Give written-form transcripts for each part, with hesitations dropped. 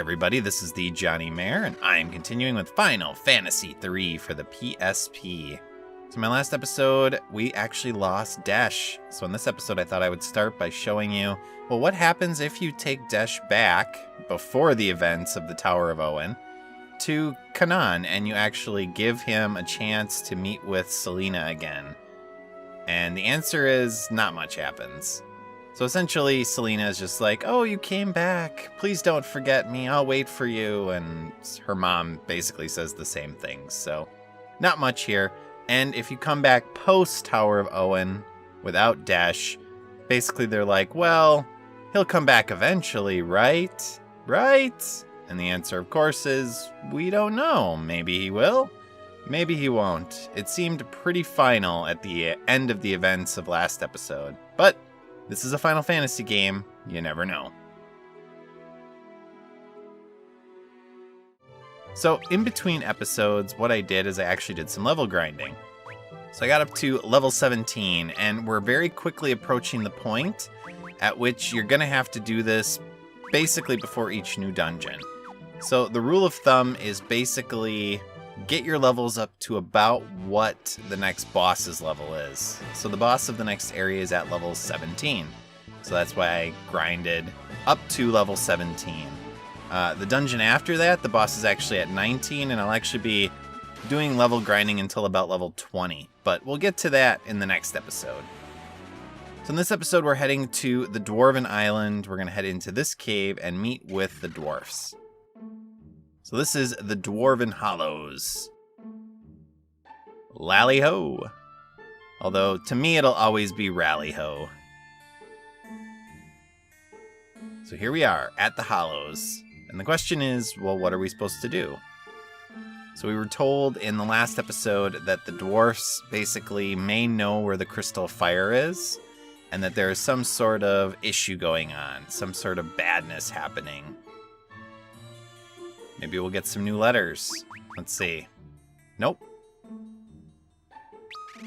everybody, this is the thejonnymar, and I am continuing with Final Fantasy III for the PSP. So in my last episode, we actually lost Desh. So in this episode, I thought I would start by showing you, well, what happens if you take Desh back before the events of the Tower of Owen to Canaan, and you actually give him a chance to meet with Selena again. And the answer is not much happens. So essentially, Selena is just like, oh, you came back. Please don't forget me. I'll wait for you. And her mom basically says the same things. So not much here. And if you come back post Tower of Owen without Desh, basically they're like, well, he'll come back eventually, right? Right? And the answer, of course, is we don't know. Maybe he will. Maybe he won't. It seemed pretty final at the end of the events of last episode. But this is a Final Fantasy game, you never know. So in between episodes, what I did is I actually did some level grinding. So I got up to level 17, and we're very quickly approaching the point at which you're gonna have to do this basically before each new dungeon. So the rule of thumb is basically get your levels up to about what the next boss's level is. So the boss of the next area is at level 17. So that's why I grinded up to level 17. The dungeon after that, the boss is actually at 19, and I'll actually be doing level grinding until about level 20. But we'll get to that in the next episode. So in this episode, we're heading to the Dwarven Island. We're going to head into this cave and meet with the dwarfs. So this is the Dwarven Hollows. Lally-ho. Although, to me, it'll always be rally-ho. So here we are, at the Hollows. And the question is, well, what are we supposed to do? So we were told in the last episode that the dwarfs basically may know where the Crystal Fire is, and that there is some sort of issue going on, some sort of badness happening. Maybe we'll get some new letters. Let's see. Nope.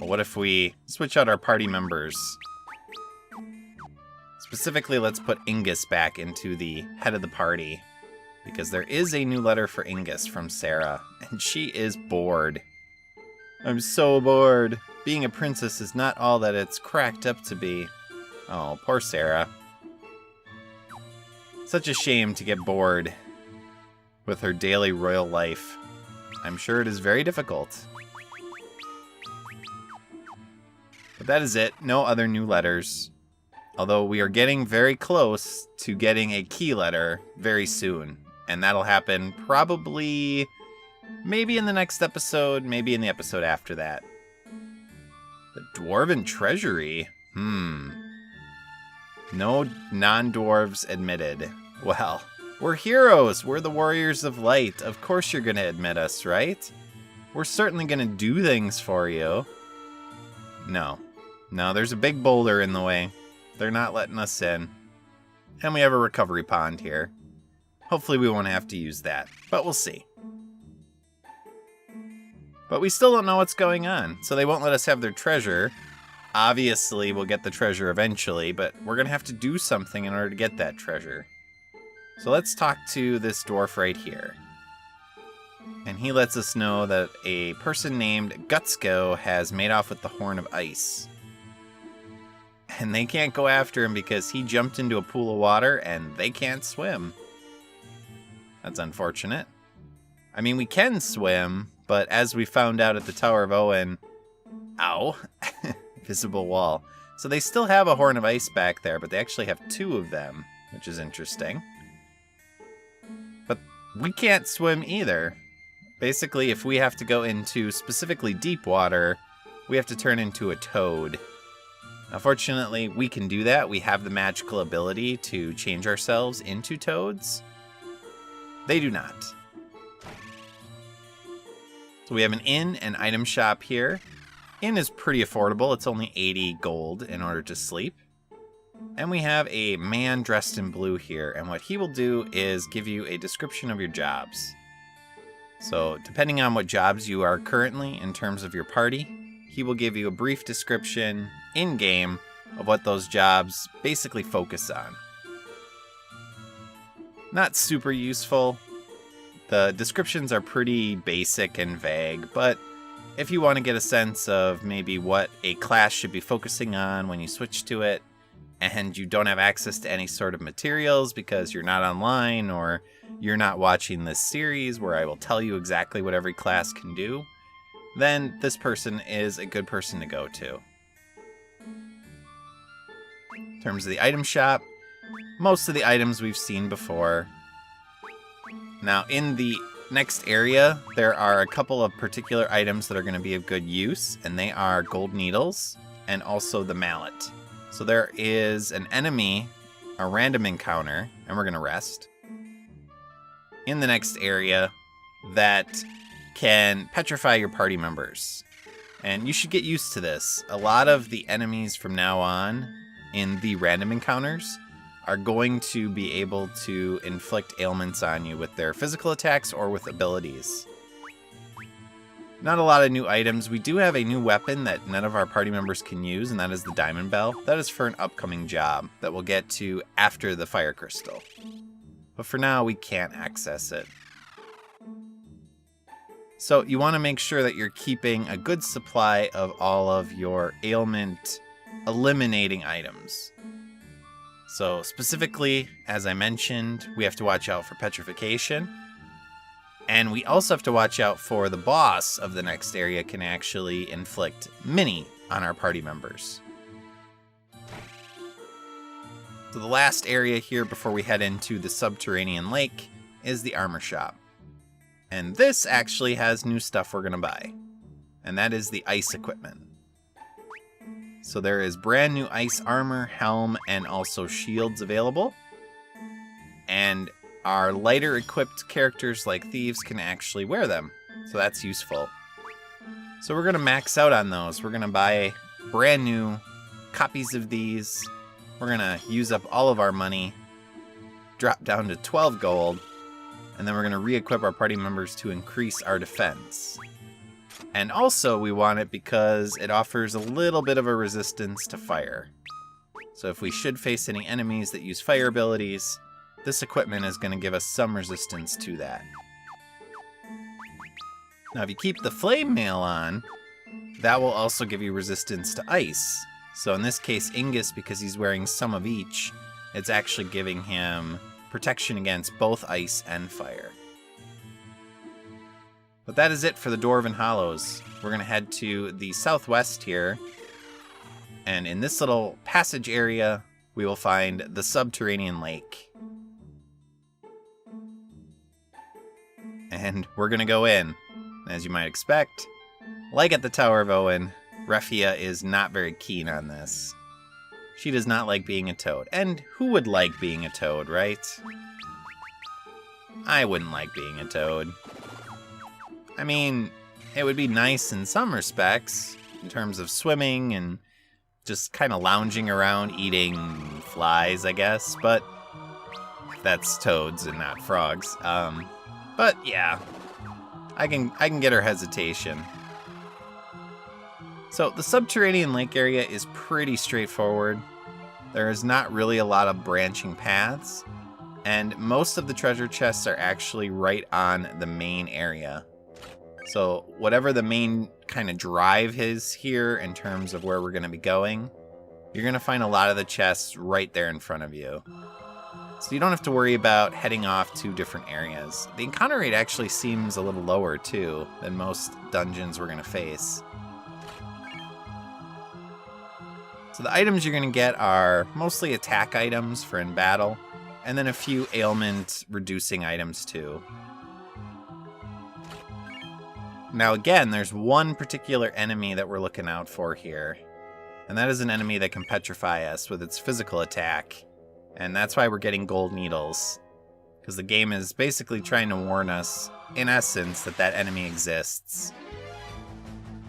Well, what if we switch out our party members? Specifically, let's put Ingus back into the head of the party, because there is a new letter for Ingus from Sarah, and she is bored. I'm so bored. Being a princess is not all that it's cracked up to be. Oh, poor Sarah. Such a shame to get bored with her daily royal life. I'm sure it is very difficult. But that is it. No other new letters. Although we are getting very close to getting a key letter very soon. And that'll happen probably maybe in the next episode, maybe in the episode after that. The Dwarven Treasury? No non-dwarves admitted. Well, we're heroes. We're the warriors of light. Of course you're going to admit us, right? We're certainly going to do things for you. No. No, there's a big boulder in the way. They're not letting us in. And we have a recovery pond here. Hopefully we won't have to use that, but we'll see. But we still don't know what's going on, so they won't let us have their treasure. Obviously, we'll get the treasure eventually, but we're going to have to do something in order to get that treasure. So let's talk to this dwarf right here. And he lets us know that a person named Gutsco has made off with the Horn of Ice. And they can't go after him because he jumped into a pool of water and they can't swim. That's unfortunate. I mean, we can swim, but as we found out at the Tower of Owen... Ow! Visible wall. So they still have a Horn of Ice back there, but they actually have two of them, which is interesting. But we can't swim either. Basically, if we have to go into specifically deep water, we have to turn into a toad. Now, fortunately, we can do that. We have the magical ability to change ourselves into toads. They do not. So we have an inn and item shop here. Inn is pretty affordable. It's only 80 gold in order to sleep. And we have a man dressed in blue here, and what he will do is give you a description of your jobs. So, depending on what jobs you are currently in terms of your party, he will give you a brief description in-game of what those jobs basically focus on. Not super useful. The descriptions are pretty basic and vague, but if you want to get a sense of maybe what a class should be focusing on when you switch to it, and you don't have access to any sort of materials because you're not online or you're not watching this series where I will tell you exactly what every class can do, then this person is a good person to go to. In terms of the item shop, most of the items we've seen before. Now, in the next area, there are a couple of particular items that are going to be of good use, and they are gold needles and also the mallet. So there is an enemy, a random encounter, and we're going to rest, in the next area that can petrify your party members. And you should get used to this. A lot of the enemies from now on in the random encounters are going to be able to inflict ailments on you with their physical attacks or with abilities. Not a lot of new items. We do have a new weapon that none of our party members can use, and that is the Diamond Bell. That is for an upcoming job that we'll get to after the Fire Crystal. But for now, we can't access it. So you want to make sure that you're keeping a good supply of all of your ailment eliminating items. So specifically, as I mentioned, we have to watch out for petrification. And we also have to watch out for the boss of the next area can actually inflict mini on our party members. So the last area here before we head into the Subterranean Lake is the armor shop. And this actually has new stuff we're going to buy. And that is the ice equipment. So there is brand new ice armor, helm, and also shields available. And our lighter equipped characters like thieves can actually wear them. So that's useful. So we're going to max out on those. We're going to buy brand new copies of these. We're going to use up all of our money, drop down to 12 gold, and then we're going to re-equip our party members to increase our defense. And also we want it because it offers a little bit of a resistance to fire. So if we should face any enemies that use fire abilities, this equipment is going to give us some resistance to that. Now if you keep the flame mail on, that will also give you resistance to ice. So in this case, Ingus, because he's wearing some of each, it's actually giving him protection against both ice and fire. But that is it for the Dwarven Hollows. We're going to head to the southwest here. And in this little passage area, we will find the Subterranean Lake. And we're going to go in. As you might expect, like at the Tower of Owen, Refia is not very keen on this. She does not like being a toad. And who would like being a toad, right? I wouldn't like being a toad. I mean, it would be nice in some respects, in terms of swimming and just kind of lounging around eating flies, I guess, but that's toads and not frogs. But yeah, I can get her hesitation. So the Subterranean Lake area is pretty straightforward. There is not really a lot of branching paths, and most of the treasure chests are actually right on the main area. So whatever the main kind of drive is here in terms of where we're going to be going, you're going to find a lot of the chests right there in front of you. So you don't have to worry about heading off to different areas. The encounter rate actually seems a little lower too than most dungeons we're going to face. So the items you're going to get are mostly attack items for in battle, and then a few ailment reducing items too. Now again, there's one particular enemy that we're looking out for here, and that is an enemy that can petrify us with its physical attack, and that's why we're getting gold needles, because the game is basically trying to warn us, in essence, that that enemy exists.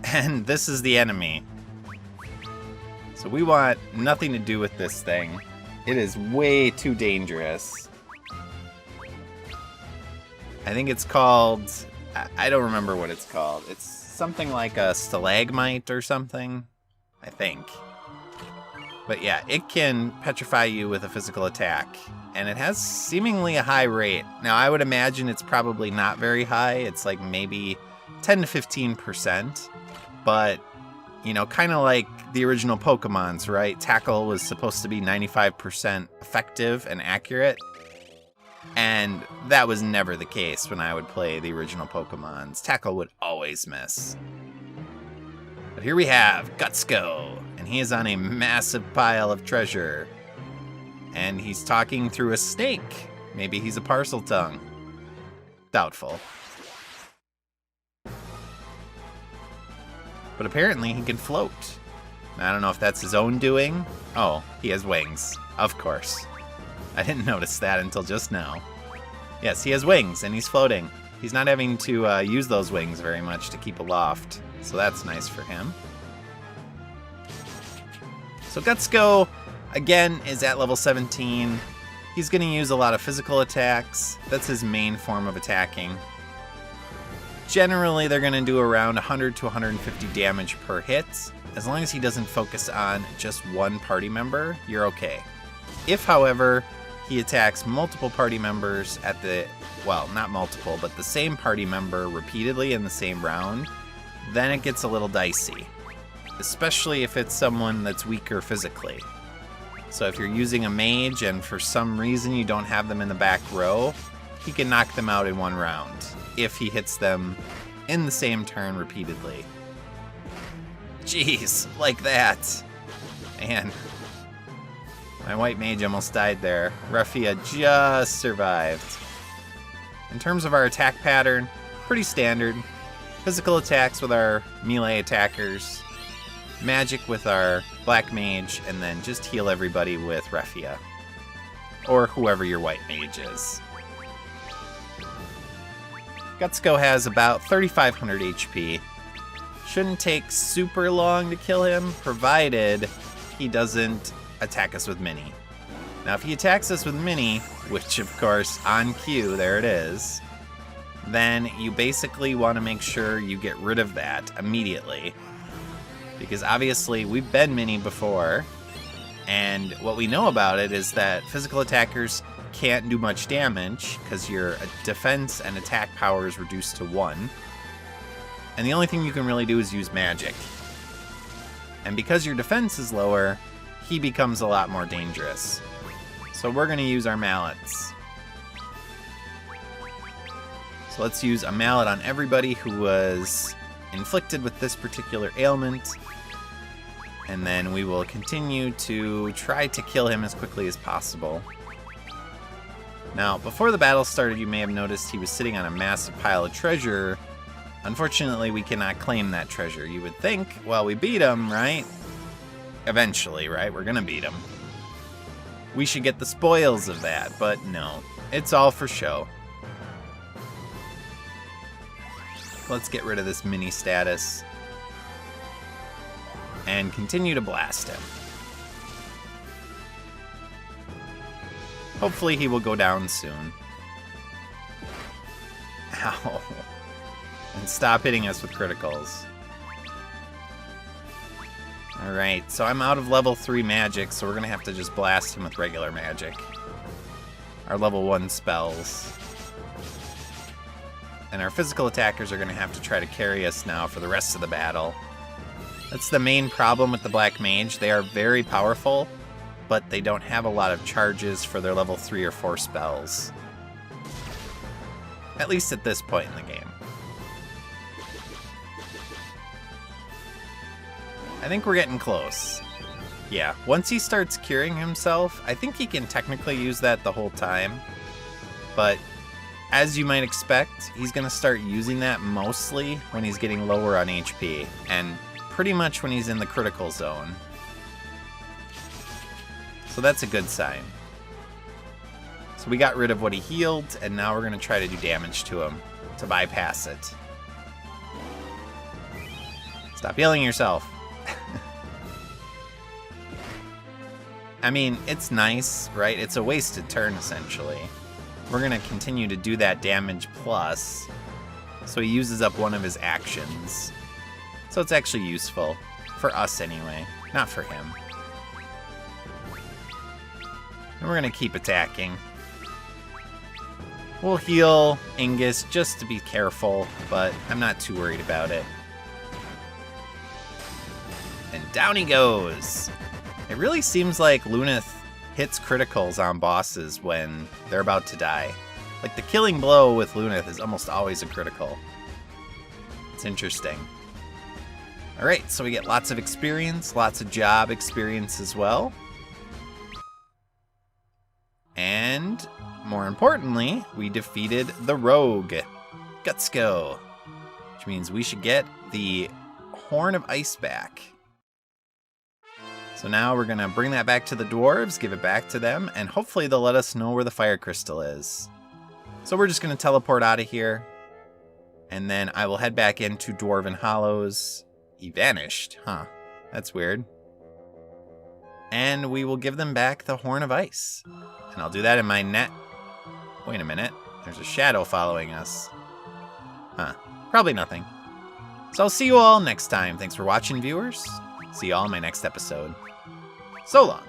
And this is the enemy. So we want nothing to do with this thing. It is way too dangerous. I think it's called... I don't remember what it's called. It's something like a stalagmite or something, I think. But yeah, it can petrify you with a physical attack. and it has seemingly a high rate. Now, I would imagine it's probably not very high. It's like maybe 10 to 15%, but, you know, kind of like the original Pokemons, right? Tackle was supposed to be 95% effective and accurate, and that was never the case when I would play the original Pokemons. Tackle would always miss. But here we have Gutsco, and he is on a massive pile of treasure. And he's talking through a snake. Maybe he's a parcel tongue. Doubtful. But apparently he can float. I don't know if that's his own doing. Oh, he has wings. Of course. I didn't notice that until just now. Yes, he has wings, and he's floating. He's not having to use those wings very much to keep aloft, so that's nice for him. So Gutsco, again, is at level 17. He's going to use a lot of physical attacks. That's his main form of attacking. Generally, they're going to do around 100 to 150 damage per hit. As long as he doesn't focus on just one party member, you're okay. If, however, he attacks multiple party members at the, well, not multiple, but the same party member repeatedly in the same round, then it gets a little dicey, especially if it's someone that's weaker physically. So if you're using a mage and for some reason you don't have them in the back row, he can knock them out in one round if he hits them in the same turn repeatedly. Jeez, like that. Man, my white mage almost died there. Raffia just survived. In terms of our attack pattern, pretty standard. Physical attacks with our melee attackers, magic with our black mage, and then just heal everybody with Raffia. Or whoever your white mage is. Gutsco has about 3,500 HP. Shouldn't take super long to kill him, provided he doesn't attack us with Mini. Now, if he attacks us with Mini, which of course, on cue, there it is, then you basically want to make sure you get rid of that immediately. Because obviously, we've been Mini before, and what we know about it is that physical attackers can't do much damage because your defense and attack power is reduced to 1. And the only thing you can really do is use magic. And because your defense is lower, he becomes a lot more dangerous. So we're going to use our mallets. So let's use a mallet on everybody who was inflicted with this particular ailment. And then we will continue to try to kill him as quickly as possible. Now, before the battle started, you may have noticed he was sitting on a massive pile of treasure. Unfortunately, we cannot claim that treasure. You would think, well, we beat him, right? Eventually, right? We're gonna beat him. We should get the spoils of that, but no. It's all for show. Let's get rid of this mini status. And continue to blast him. Hopefully he will go down soon. Ow. And stop hitting us with criticals. Alright, so I'm out of level 3 magic, so we're going to have to just blast him with regular magic. Our level 1 spells. And our physical attackers are going to have to try to carry us now for the rest of the battle. That's the main problem with the Black Mage. They are very powerful, but they don't have a lot of charges for their level 3 or 4 spells. At least at this point in the game. I think we're getting close. Yeah, once he starts curing himself, I think he can technically use that the whole time. But as you might expect, he's going to start using that mostly when he's getting lower on HP, and pretty much when he's in the critical zone. So that's a good sign. So we got rid of what he healed, and now we're going to try to do damage to him to bypass it. Stop healing yourself. I mean, it's nice, right? It's a wasted turn, essentially. We're going to continue to do that damage plus, so he uses up one of his actions. So it's actually useful. For us, anyway. Not for him. And we're going to keep attacking. We'll heal Ingus just to be careful, but I'm not too worried about it. And down he goes. It really seems like Luneth hits criticals on bosses when they're about to die. Like, the killing blow with Luneth is almost always a critical. It's interesting. Alright, so we get lots of experience, lots of job experience as well. And, more importantly, we defeated the rogue, Gutsco. Which means we should get the Horn of Ice back. So now we're going to bring that back to the dwarves, give it back to them, and hopefully they'll let us know where the fire crystal is. So we're just going to teleport out of here, and then I will head back into Dwarven Hollows. He vanished, huh? That's weird. And we will give them back the Horn of Ice. And I'll do that in my net. Wait a minute, there's a shadow following us. Huh, probably nothing. So I'll see you all next time. Thanks for watching, viewers. See you all in my next episode. So long.